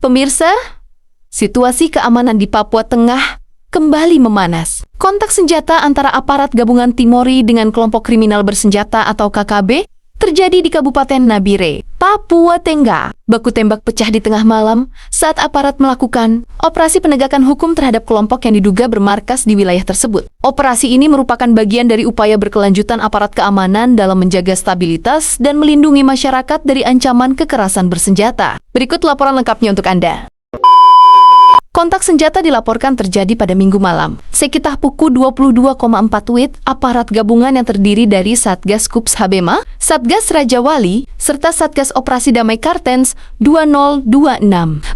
Pemirsa, situasi keamanan di Papua Tengah kembali memanas. Kontak senjata antara aparat gabungan Timori dengan kelompok kriminal bersenjata atau KKB terjadi di Kabupaten Nabire, Papua Tengah. Baku tembak pecah di tengah malam saat aparat melakukan operasi penegakan hukum terhadap kelompok yang diduga bermarkas di wilayah tersebut. Operasi ini merupakan bagian dari upaya berkelanjutan aparat keamanan dalam menjaga stabilitas dan melindungi masyarakat dari ancaman kekerasan bersenjata. Berikut laporan lengkapnya untuk Anda. Kontak senjata dilaporkan terjadi pada Minggu malam. Sekitar pukul 22,4 WIB, aparat gabungan yang terdiri dari Satgas Kups Habema, Satgas Raja Wali, serta Satgas Operasi Damai Kartens 2026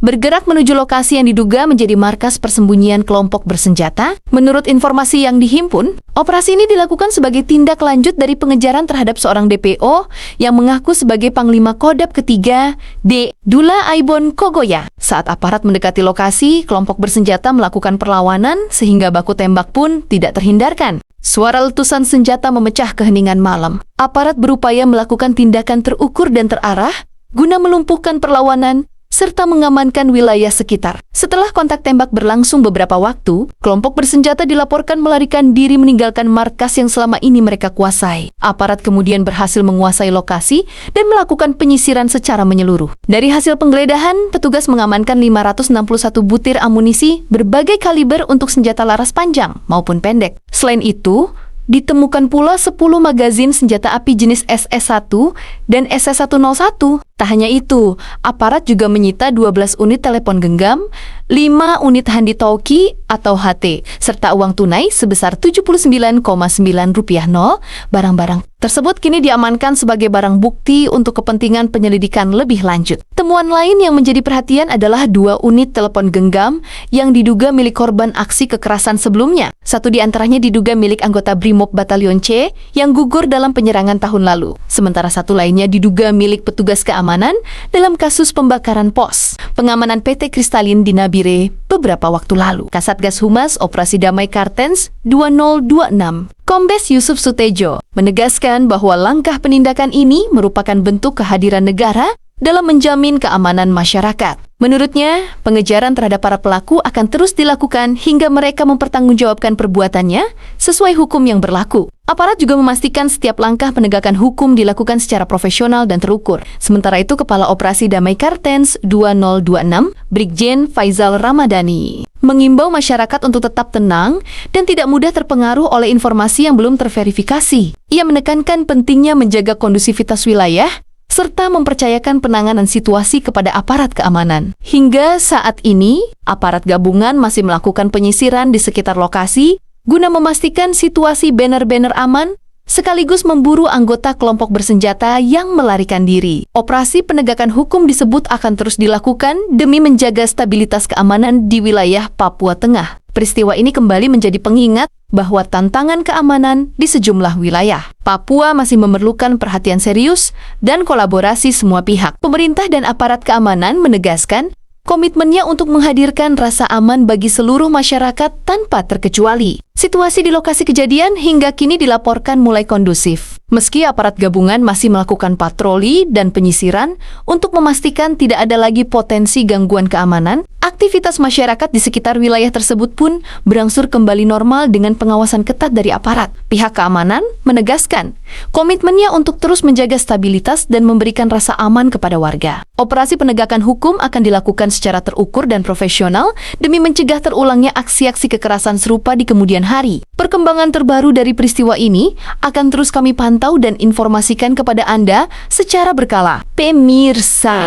bergerak menuju lokasi yang diduga menjadi markas persembunyian kelompok bersenjata. Menurut informasi yang dihimpun, operasi ini dilakukan sebagai tindak lanjut dari pengejaran terhadap seorang DPO yang mengaku sebagai Panglima Kodam ketiga D. Dula Aibon Kogoya. Saat aparat mendekati lokasi, kelompok bersenjata melakukan perlawanan sehingga baku tembak pun tidak terhindarkan. Suara letusan senjata memecah keheningan malam. Aparat berupaya melakukan tindakan terukur dan terarah guna melumpuhkan perlawanan serta mengamankan wilayah sekitar. Setelah kontak tembak berlangsung beberapa waktu, kelompok bersenjata dilaporkan melarikan diri meninggalkan markas yang selama ini mereka kuasai. Aparat kemudian berhasil menguasai lokasi dan melakukan penyisiran secara menyeluruh. Dari hasil penggeledahan, petugas mengamankan 561 butir amunisi berbagai kaliber untuk senjata laras panjang maupun pendek. Selain itu, ditemukan pula 10 magazin senjata api jenis SS-1 dan SS-101. Tak hanya itu, aparat juga menyita 12 unit telepon genggam, 5 unit handi talkie atau HT, serta uang tunai sebesar Rp79,9. Barang-barang tersebut kini diamankan sebagai barang bukti untuk kepentingan penyelidikan lebih lanjut. Temuan lain yang menjadi perhatian adalah 2 unit telepon genggam yang diduga milik korban aksi kekerasan sebelumnya. Satu di antaranya diduga milik anggota Brimob Batalion C yang gugur dalam penyerangan tahun lalu. Sementara satu lainnya diduga milik petugas keamanan dalam kasus pembakaran pos pengamanan PT Kristalin di Nabire beberapa waktu lalu. Kasatgas Humas Operasi Damai Kartens 2026, Kombes Yusuf Sutejo, menegaskan bahwa langkah penindakan ini merupakan bentuk kehadiran negara dalam menjamin keamanan masyarakat. Menurutnya, pengejaran terhadap para pelaku akan terus dilakukan hingga mereka mempertanggungjawabkan perbuatannya sesuai hukum yang berlaku. Aparat juga memastikan setiap langkah penegakan hukum dilakukan secara profesional dan terukur. Sementara itu, Kepala Operasi Damai Kartens 2026, Brigjen Faizal Ramadhani, mengimbau masyarakat untuk tetap tenang dan tidak mudah terpengaruh oleh informasi yang belum terverifikasi. Ia menekankan pentingnya menjaga kondusivitas wilayah serta mempercayakan penanganan situasi kepada aparat keamanan. Hingga saat ini, aparat gabungan masih melakukan penyisiran di sekitar lokasi guna memastikan situasi benar-benar aman, sekaligus memburu anggota kelompok bersenjata yang melarikan diri. Operasi penegakan hukum disebut akan terus dilakukan demi menjaga stabilitas keamanan di wilayah Papua Tengah. Peristiwa ini kembali menjadi pengingat bahwa tantangan keamanan di sejumlah wilayah Papua masih memerlukan perhatian serius dan kolaborasi semua pihak. Pemerintah dan aparat keamanan menegaskan komitmennya untuk menghadirkan rasa aman bagi seluruh masyarakat tanpa terkecuali. Situasi di lokasi kejadian hingga kini dilaporkan mulai kondusif. Meski aparat gabungan masih melakukan patroli dan penyisiran untuk memastikan tidak ada lagi potensi gangguan keamanan, aktivitas masyarakat di sekitar wilayah tersebut pun berangsur kembali normal dengan pengawasan ketat dari aparat. Pihak keamanan menegaskan komitmennya untuk terus menjaga stabilitas dan memberikan rasa aman kepada warga. Operasi penegakan hukum akan dilakukan secara terukur dan profesional demi mencegah terulangnya aksi-aksi kekerasan serupa di kemudian hari. Perkembangan terbaru dari peristiwa ini akan terus kami pantau dan informasikan kepada Anda secara berkala. Pemirsa,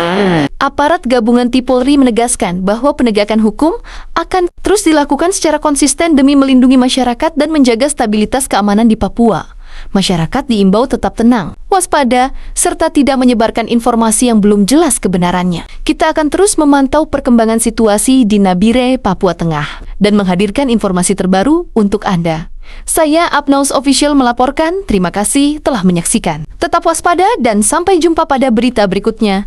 aparat gabungan Tipolri menegaskan bahwa penegakan hukum akan terus dilakukan secara konsisten demi melindungi masyarakat dan menjaga stabilitas keamanan di Papua. Masyarakat diimbau tetap tenang, waspada, serta tidak menyebarkan informasi yang belum jelas kebenarannya. Kita akan terus memantau perkembangan situasi di Nabire, Papua Tengah, dan menghadirkan informasi terbaru untuk Anda. Saya Apnaus Official melaporkan, terima kasih telah menyaksikan. Tetap waspada dan sampai jumpa pada berita berikutnya.